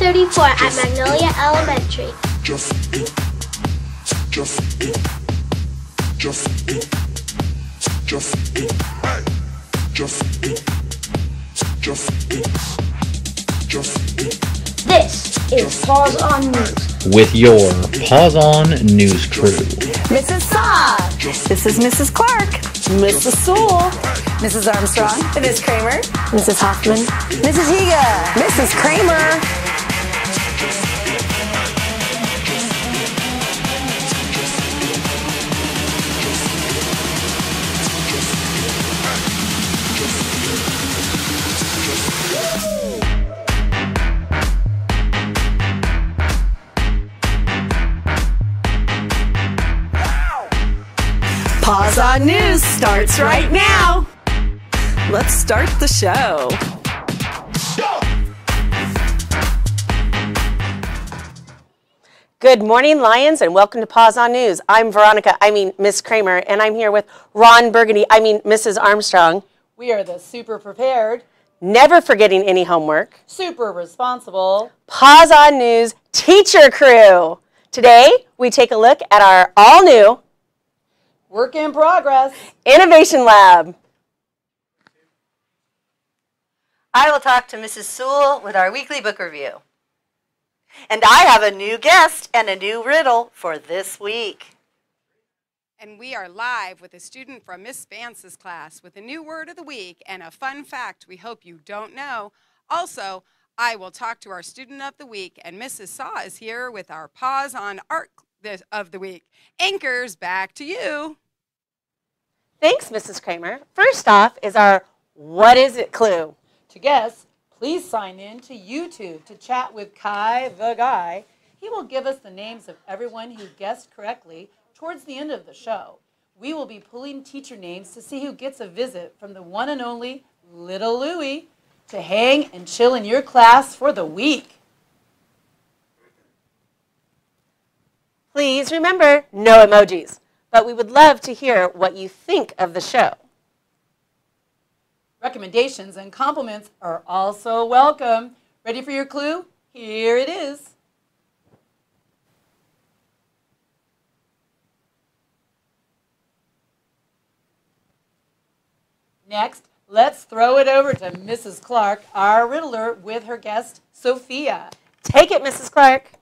5:34 at Magnolia Elementary. This is Paws on News with your Paws on News crew. Mrs. Saw. This is Mrs. Clark. Mrs. Sewell. Mrs. Armstrong. Mrs. Kramer. Mrs. Hoffman. Mrs. Higa. Mrs. Kramer. Paws on News starts right now. Let's start the show. Good morning, Lions, and welcome to Paws on News. I'm Miss Kramer, and I'm here with Ron Burgundy, Mrs. Armstrong. We are the super prepared, Never forgetting any homework, super responsible Paws on News teacher crew. Today, we take a look at our all-new work in progress Innovation Lab. I will talk to Mrs. Sewell with our weekly book review. And I have a new guest and a new riddle for this week. And we are live with a student from Miss Vance's class with a new word of the week and a fun fact we hope you don't know. Also, I will talk to our student of the week, and Mrs. Saw is here with our Paws on Art of the week. Anchors, back to you. Thanks, Mrs. Kramer. First off is our What Is It clue. To guess, please sign in to YouTube to chat with Kai the Guy. He will give us the names of everyone who guessed correctly towards the end of the show. We will be pulling teacher names to see who gets a visit from the one and only Little Louie to hang and chill in your class for the week. Please remember, no emojis, but we would love to hear what you think of the show. Recommendations and compliments are also welcome. Ready for your clue? Here it is. Next, let's throw it over to Mrs. Clark, our riddler, with her guest, Sophia. Take it, Mrs. Clark.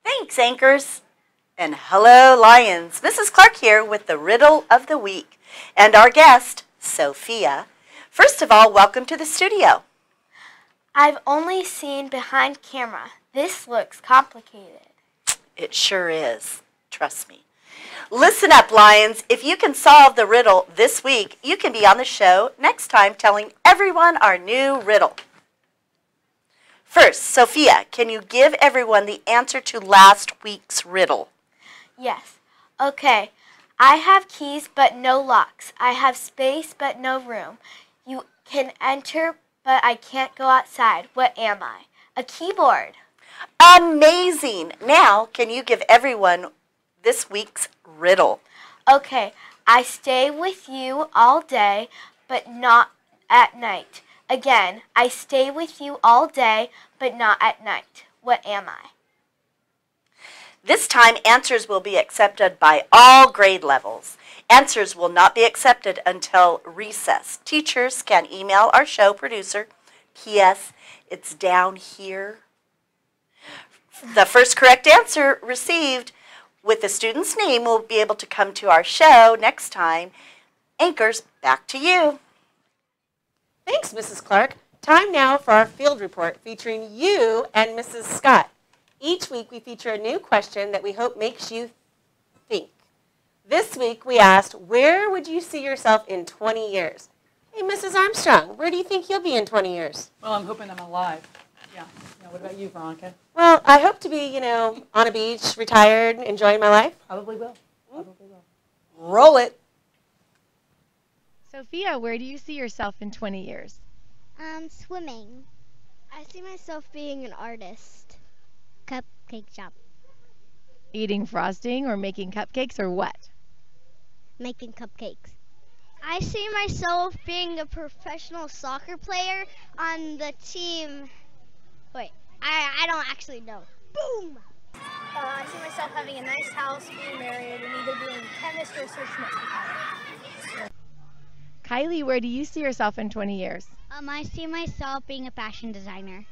Thanks, Anchors. And hello, Lions. Mrs. Clark here with the riddle of the week. And our guest, Sophia. First of all, welcome to the studio. I've only seen behind camera. This looks complicated. It sure is. Trust me. Listen up, Lions. If you can solve the riddle this week, you can be on the show next time telling everyone our new riddle. First, Sophia, can you give everyone the answer to last week's riddle? Yes. Okay. I have keys but no locks. I have space but no room. You can enter but I can't go outside. What am I? A keyboard. Amazing. Now, can you give everyone this week's riddle? Okay. I stay with you all day but not at night. Again, I stay with you all day but not at night. What am I? This time, answers will be accepted by all grade levels. Answers will not be accepted until recess. Teachers can email our show producer. P.S. It's down here. The first correct answer received with the student's name will be able to come to our show next time. Anchors, back to you. Thanks, Mrs. Clark. Time now for our field report featuring you and Mrs. Scott. Each week we feature a new question that we hope makes you think. This week we asked, where would you see yourself in 20 years? Hey, Mrs. Armstrong, where do you think you'll be in 20 years? Well, I'm hoping I'm alive. Yeah. What about you, Veronica? Well, I hope to be, on a beach, retired, enjoying my life. Probably will. Probably will. Roll it. Sophia, where do you see yourself in 20 years? Swimming. I see myself being an artist. Cupcake shop. Eating frosting or making cupcakes or what? Making cupcakes. I see myself being a professional soccer player on the team. Wait, I don't actually know. Boom! I see myself having a nice house, being married, and either being a chemist or a search. Kylie, where do you see yourself in 20 years? I see myself being a fashion designer.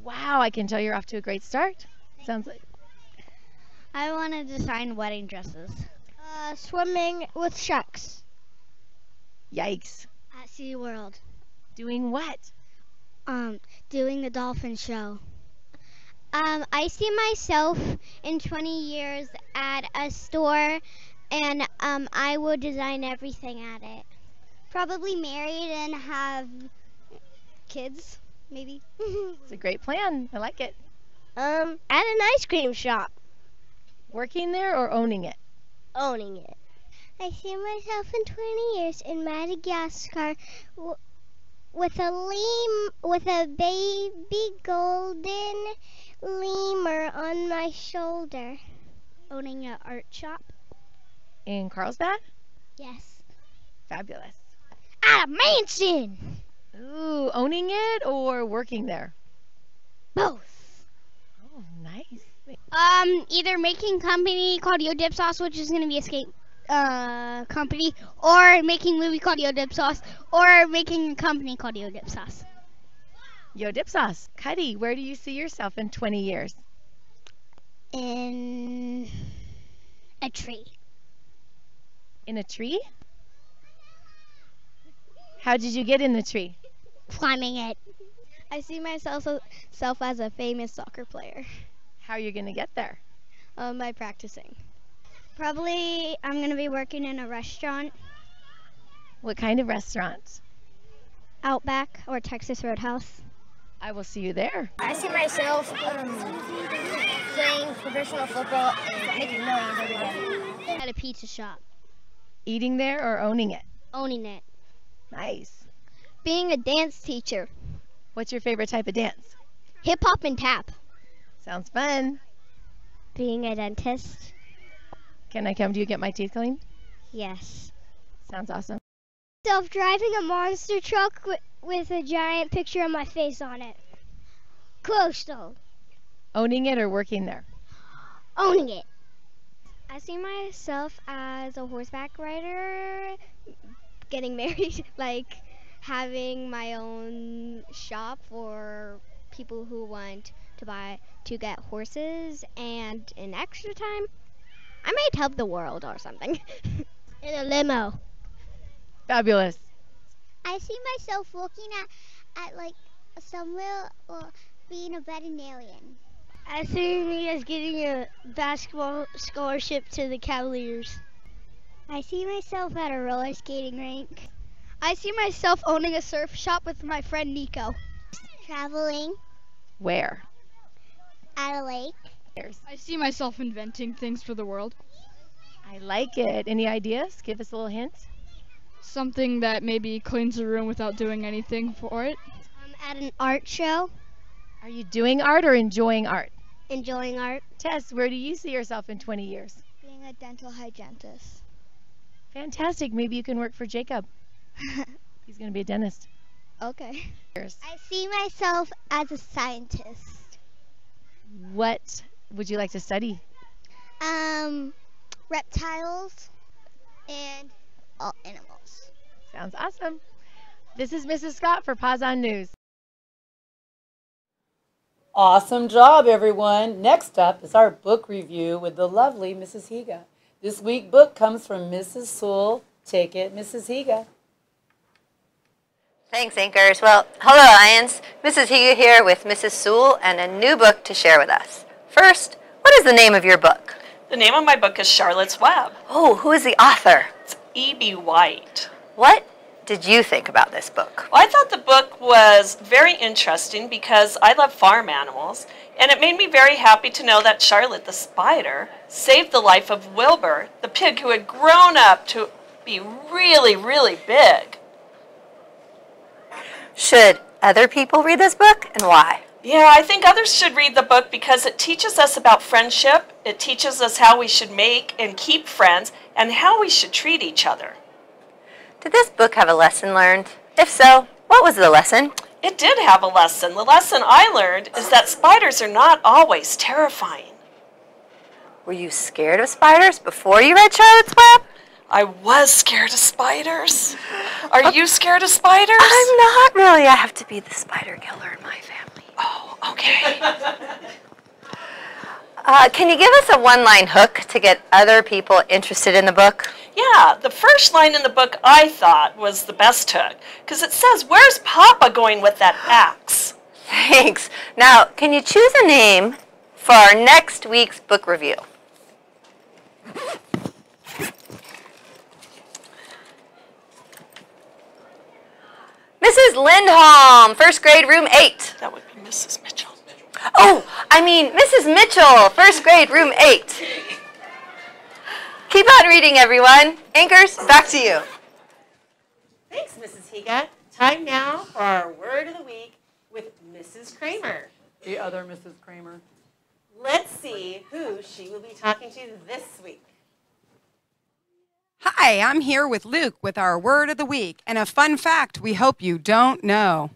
Wow, I can tell you're off to a great start. Sounds like I want to design wedding dresses. Swimming with sharks. yikes. At SeaWorld. Doing what? Doing the dolphin show. I see myself in 20 years at a store, and I will design everything at it. Probably married and have kids, maybe. It's a great plan. I like it. At an ice cream shop. Working there or owning it? Owning it. I see myself in 20 years in Madagascar with a baby golden lemur on my shoulder. Owning an art shop. In Carlsbad? Yes. Fabulous. At a mansion. Ooh, owning it or working there? Both. Oh, nice. Either making a company called Yo Dip Sauce, which is going to be a skate company, or making a movie called Yo Dip Sauce, or making a company called Yo Dip Sauce. Yo Dip Sauce. Cuddy, where do you see yourself in 20 years? In a tree. In a tree? How did you get in the tree? Climbing it. I see myself as a famous soccer player. How are you going to get there? By practicing. Probably I'm going to be working in a restaurant. What kind of restaurant? Outback or Texas Roadhouse. I will see you there. I see myself playing professional football and making millions every day. At a pizza shop. Eating there or owning it? Owning it. Nice. Being a dance teacher. What's your favorite type of dance? Hip hop and tap. Sounds fun. Being a dentist. Can I come to you get my teeth cleaned? Yes. Sounds awesome. Driving a monster truck with a giant picture of my face on it. Close though. Owning it or working there? Owning it. I see myself as a horseback rider, getting married, like having my own shop for people who want to get horses, and in extra time, I might help the world or something. In a limo. Fabulous. I see myself working at like somewhere or being a veterinarian. I see me as getting a basketball scholarship to the Cavaliers. I see myself at a roller skating rink. I see myself owning a surf shop with my friend Nico. Traveling. Where? At a lake. I see myself inventing things for the world. I like it. Any ideas? Give us a little hint. Something that maybe cleans the room without doing anything for it. At an art show. Are you doing art or enjoying art? Enjoying art. Tess, where do you see yourself in 20 years? Being a dental hygienist. Fantastic. Maybe you can work for Jacob. He's going to be a dentist. Okay. I see myself as a scientist. What would you like to study? Reptiles and all animals. Sounds awesome. This is Mrs. Scott for Paws on News. Awesome job, everyone. Next up is our book review with the lovely Mrs. Higa. This week's book comes from Mrs. Sewell. Take it, Mrs. Higa. Thanks, Anchors. Well, hello, Lions. Mrs. Higa here with Mrs. Sewell and a new book to share with us. First, what is the name of your book? The name of my book is Charlotte's Web. Oh, who is the author? It's E.B. White. What did you think about this book? Well, I thought the book was very interesting because I love farm animals, and it made me very happy to know that Charlotte the spider saved the life of Wilbur, the pig who had grown up to be really, really big. Should other people read this book, and why? Yeah, I think others should read the book because it teaches us about friendship, it teaches us how we should make and keep friends, and how we should treat each other. Did this book have a lesson learned? If so, what was the lesson? It did have a lesson. The lesson I learned is that spiders are not always terrifying. Were you scared of spiders before you read Charlotte's Web? I was scared of spiders. Are you scared of spiders? I'm not really. I have to be the spider killer in my family. Oh, okay. Can you give us a one-line hook to get other people interested in the book? Yeah, the first line in the book I thought was the best hook, because it says, "Where's Papa going with that axe?" Thanks. Now, can you choose a name for our next week's book review? Mrs. Lindholm, first grade, room 8. That would be Mrs. Mitchell. Oh, I mean Mrs. Mitchell, first grade, room 8. Keep on reading, everyone. Anchors, back to you. Thanks, Mrs. Higa. Time now for our word of the week with Mrs. Kramer. The other Mrs. Kramer. Let's see who she will be talking to this week. Hi, I'm here with Luke with our word of the week and a fun fact we hope you don't know.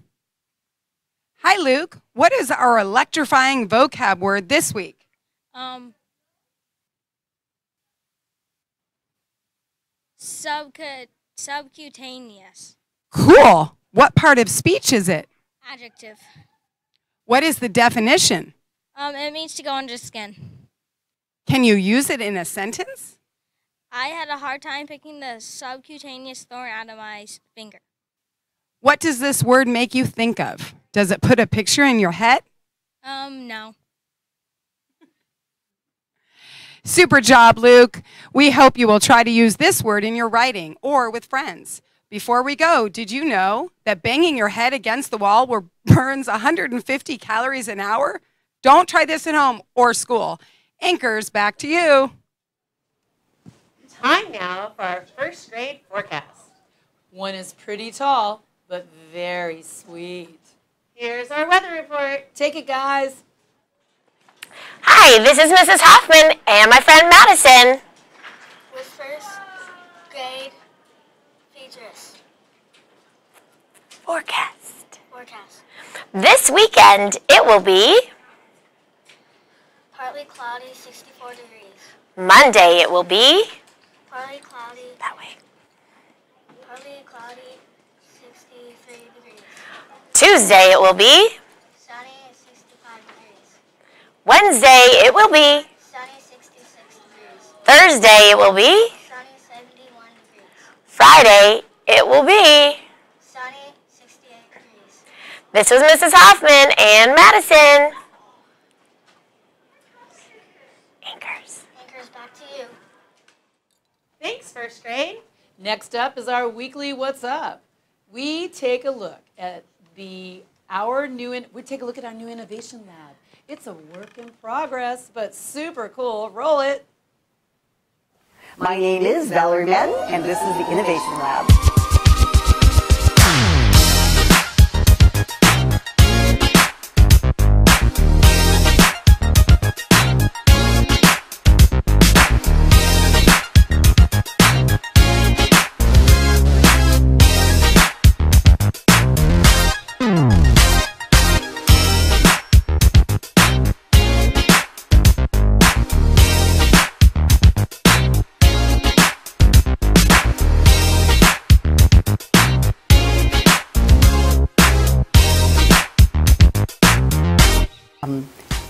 Hi, Luke. What is our electrifying vocab word this week? Subcutaneous. Cool. What part of speech is it? Adjective. What is the definition? It means to go under skin. Can you use it in a sentence? I had a hard time picking the subcutaneous thorn out of my finger. What does this word make you think of? Does it put a picture in your head? No. Super job, Luke. We hope you will try to use this word in your writing or with friends. Before we go, did you know that banging your head against the wall burns 150 calories an hour? Don't try this at home or school. Anchors, back to you. Time now for our first grade forecast. One is pretty tall, but very sweet. Here's our weather report. Take it, guys. Hi, this is Mrs. Hoffman and my friend Madison. With first grade features. Forecast. This weekend, it will be Partly cloudy, 64 degrees. Monday. It will be Partly cloudy. that way. Partly cloudy, 63 degrees. Tuesday. It will be Sunny, 65 degrees. Wednesday. It will be Sunny, 66 degrees. Thursday. It will be Sunny, 71 degrees. Friday. It will be. Sunny, 68 degrees. This was Mrs. Hoffman and Madison. Anchors. Anchors, back to you. Thanks, first grade. Next up is our weekly What's Up. We take a look at our new innovation lab. It's a work in progress, but super cool. Roll it. My name is Valerie Madden, and this is the Innovation Lab.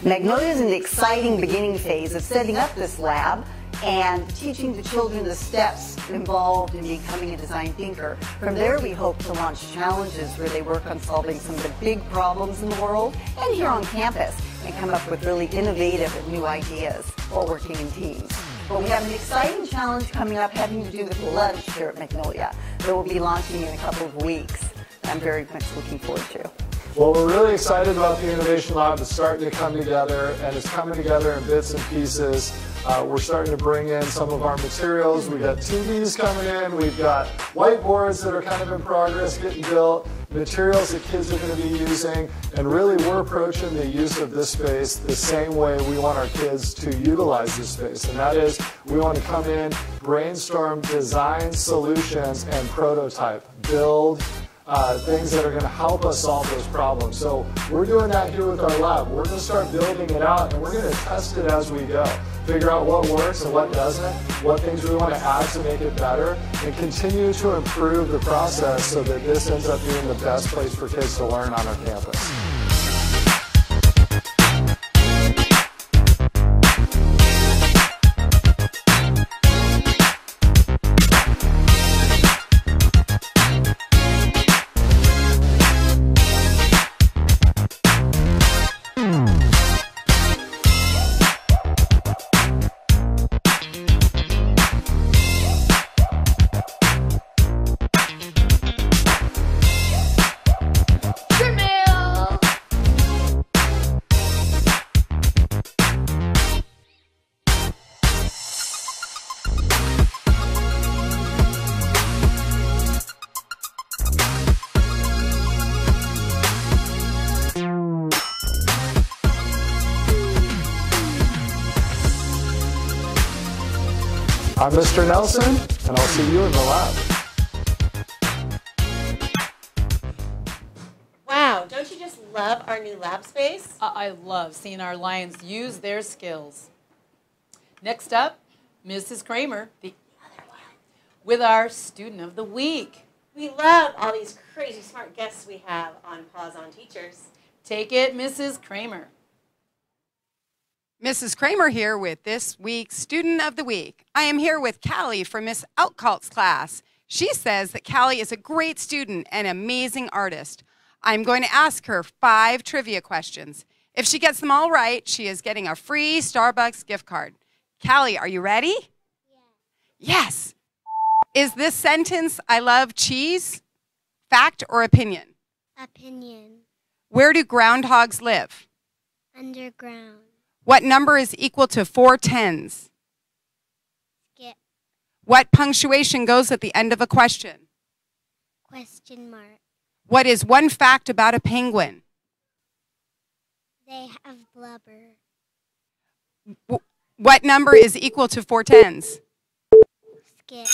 Magnolia is in the exciting beginning phase of setting up this lab and teaching the children the steps involved in becoming a design thinker. From there, we hope to launch challenges where they work on solving some of the big problems in the world and here on campus and come up with really innovative and new ideas while working in teams. But we have an exciting challenge coming up having to do with lunch here at Magnolia that we'll be launching in a couple of weeks. I'm very much looking forward to. Well, we're really excited about the Innovation Lab. It's starting to come together, and it's coming together in bits and pieces. We're starting to bring in some of our materials. We've got TVs coming in. We've got whiteboards that are kind of in progress getting built, materials that kids are going to be using, and really we're approaching the use of this space the same way we want our kids to utilize this space, and that is we want to come in, brainstorm, design solutions, and prototype, build things that are going to help us solve those problems. So we're doing that here with our lab. We're going to start building it out, and we're going to test it as we go. Figure out what works and what doesn't, what things we want to add to make it better, and continue to improve the process so that this ends up being the best place for kids to learn on our campus. I'm Mr. Nelson, and I'll see you in the lab. Wow, don't you just love our new lab space? I love seeing our lions use their skills. Next up, Mrs. Kramer, the other one, with our Student of the Week. We love all these crazy smart guests we have on Paws on Teachers. Take it, Mrs. Kramer. Mrs. Kramer here with this week's Student of the Week. I am here with Callie from Miss Outcult's class. She says that Callie is a great student and amazing artist. I'm going to ask her 5 trivia questions. If she gets them all right, she is getting a free Starbucks gift card. Callie, are you ready? Yes. Is this sentence, I love cheese, fact or opinion? Opinion. Where do groundhogs live? Underground. What number is equal to 4 tens? Skip. What punctuation goes at the end of a question? Question mark. What is one fact about a penguin? They have blubber. What number is equal to 4 tens? Skip.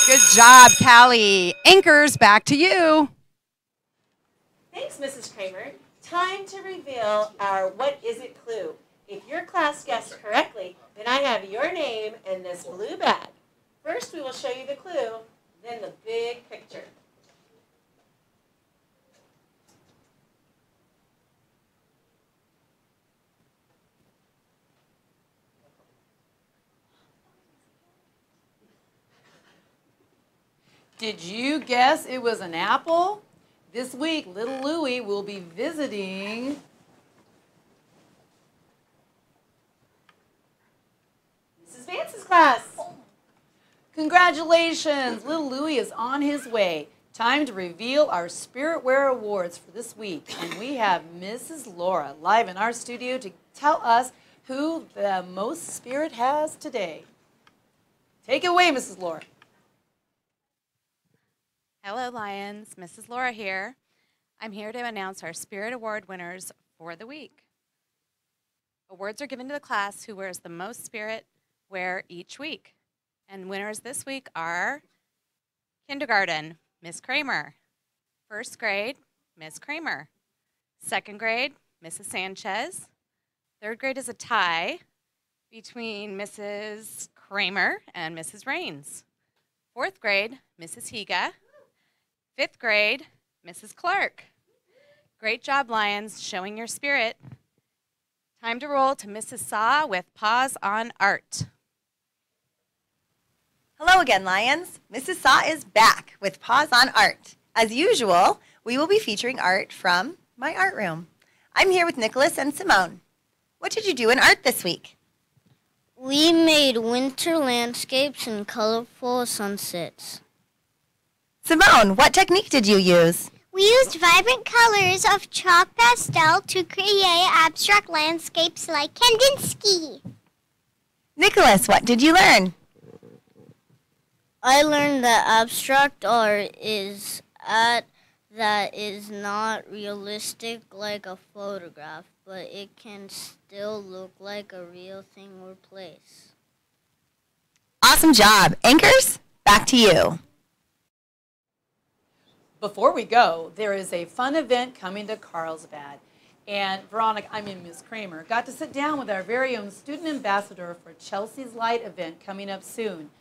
Good job, Callie. Anchors, back to you. Thanks, Mrs. Kramer. Time to reveal our What Is It clue. If your class guessed correctly, then I have your name in this blue bag. First, we will show you the clue, then the big picture. Did you guess it was an apple? This week, little Louie will be visiting Mrs. Vance's class. Congratulations! Little Louie is on his way. Time to reveal our Spiritware Awards for this week. And we have Mrs. Laura live in our studio to tell us who the most spirit has today. Take it away, Mrs. Laura. Hello, Lions. Mrs. Laura here. I'm here to announce our Spirit Award winners for the week. Awards are given to the class who wears the most spirit wear each week. And winners this week are kindergarten, Miss Kramer. First grade, Miss Kramer. Second grade, Mrs. Sanchez. Third grade is a tie between Mrs. Kramer and Mrs. Rains. Fourth grade, Mrs. Higa. Fifth grade, Mrs. Clark. Great job, Lions, showing your spirit. Time to roll to Mrs. Saw with Paws on Art. Hello again, Lions. Mrs. Saw is back with Paws on Art. As usual, we will be featuring art from my art room. I'm here with Nicholas and Simone. What did you do in art this week? We made winter landscapes and colorful sunsets. Simone, what technique did you use? We used vibrant colors of chalk pastel to create abstract landscapes like Kandinsky. Nicholas, what did you learn? I learned that abstract art is art that is not realistic like a photograph, but it can still look like a real thing or place. Awesome job. Anchors, back to you. before we go, there is a fun event coming to Carlsbad. And Ms. Kramer, got to sit down with our very own student ambassador for Chelsea's Light event coming up soon.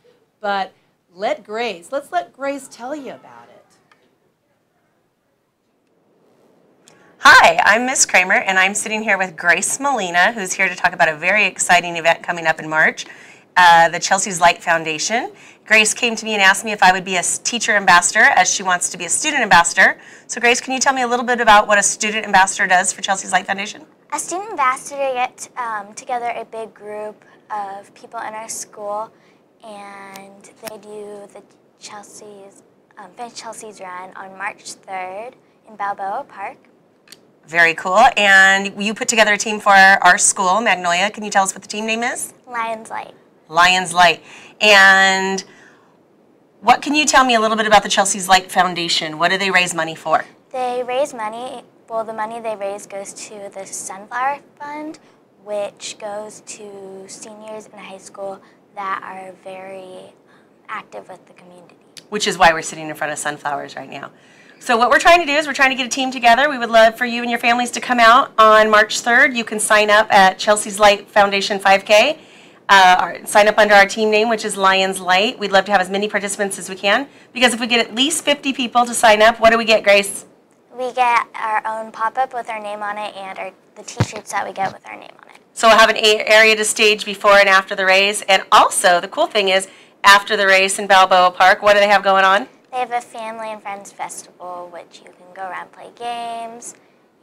But let's let Grace tell you about it. Hi, I'm Miss Kramer, and I'm sitting here with Grace Molina, who's here to talk about a very exciting event coming up in March, the Chelsea's Light Foundation. Grace came to me and asked me if I would be a teacher ambassador, as she wants to be a student ambassador. So Grace, can you tell me a little bit about what a student ambassador does for Chelsea's Light Foundation? A student ambassador gets together a big group of people in our school, and they do the Finish Chelsea's Run on March 3rd in Balboa Park. Very cool. And you put together a team for our school, Magnolia. Can you tell us what the team name is? Lions Light. Lions Light. And what can you tell me a little bit about the Chelsea's Light Foundation? What do they raise money for? They raise money. Well, the money they raise goes to the Sunflower Fund, which goes to seniors in high school that are very active with the community. Which is why we're sitting in front of sunflowers right now. So what we're trying to do is we're trying to get a team together. We would love for you and your families to come out on March 3rd. You can sign up at Chelsea's Light Foundation 5K. Sign up under our team name, which is Lions Light. We'd love to have as many participants as we can, because if we get at least 50 people to sign up, what do we get, Grace? We get our own pop-up with our name on it and the t-shirts that we get with our name on it. So we'll have an area to stage before and after the race. And also, the cool thing is, after the race in Balboa Park, what do they have going on? They have a family and friends festival, which you can go around, play games,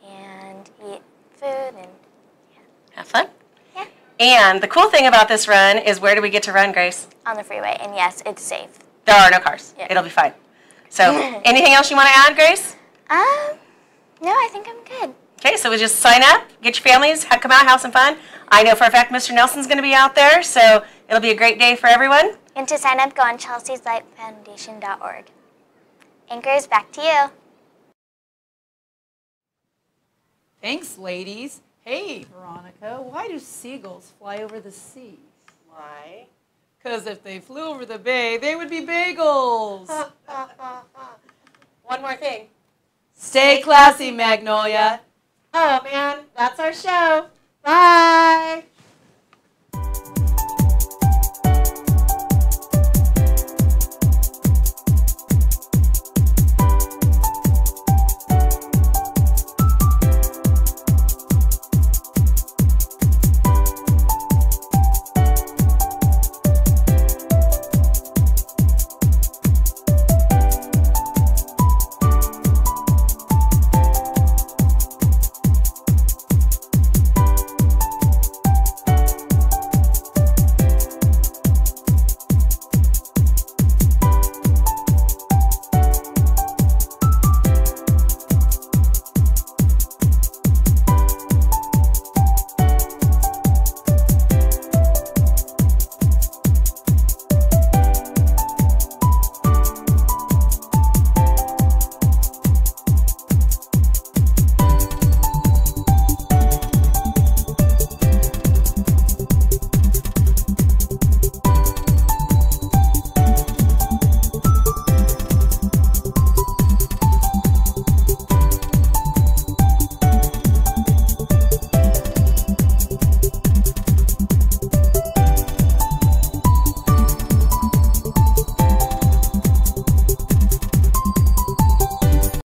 and eat food, and have fun. Yeah. And the cool thing about this run is, where do we get to run, Grace? On the freeway, and yes, it's safe. There are no cars. Yeah. It'll be fine. So, anything else you want to add, Grace? No, I think I'm good. Okay, so we just sign up, get your families, come out, have some fun. I know for a fact Mr. Nelson's going to be out there, so it'll be a great day for everyone. And to sign up, go on chelseaslightfoundation.org. Anchors, back to you. Thanks, ladies. Hey, Veronica, why do seagulls fly over the sea? Why? Because if they flew over the bay, they would be bagels. One more thing. Stay classy, Magnolia. Oh, man, that's our show. Bye.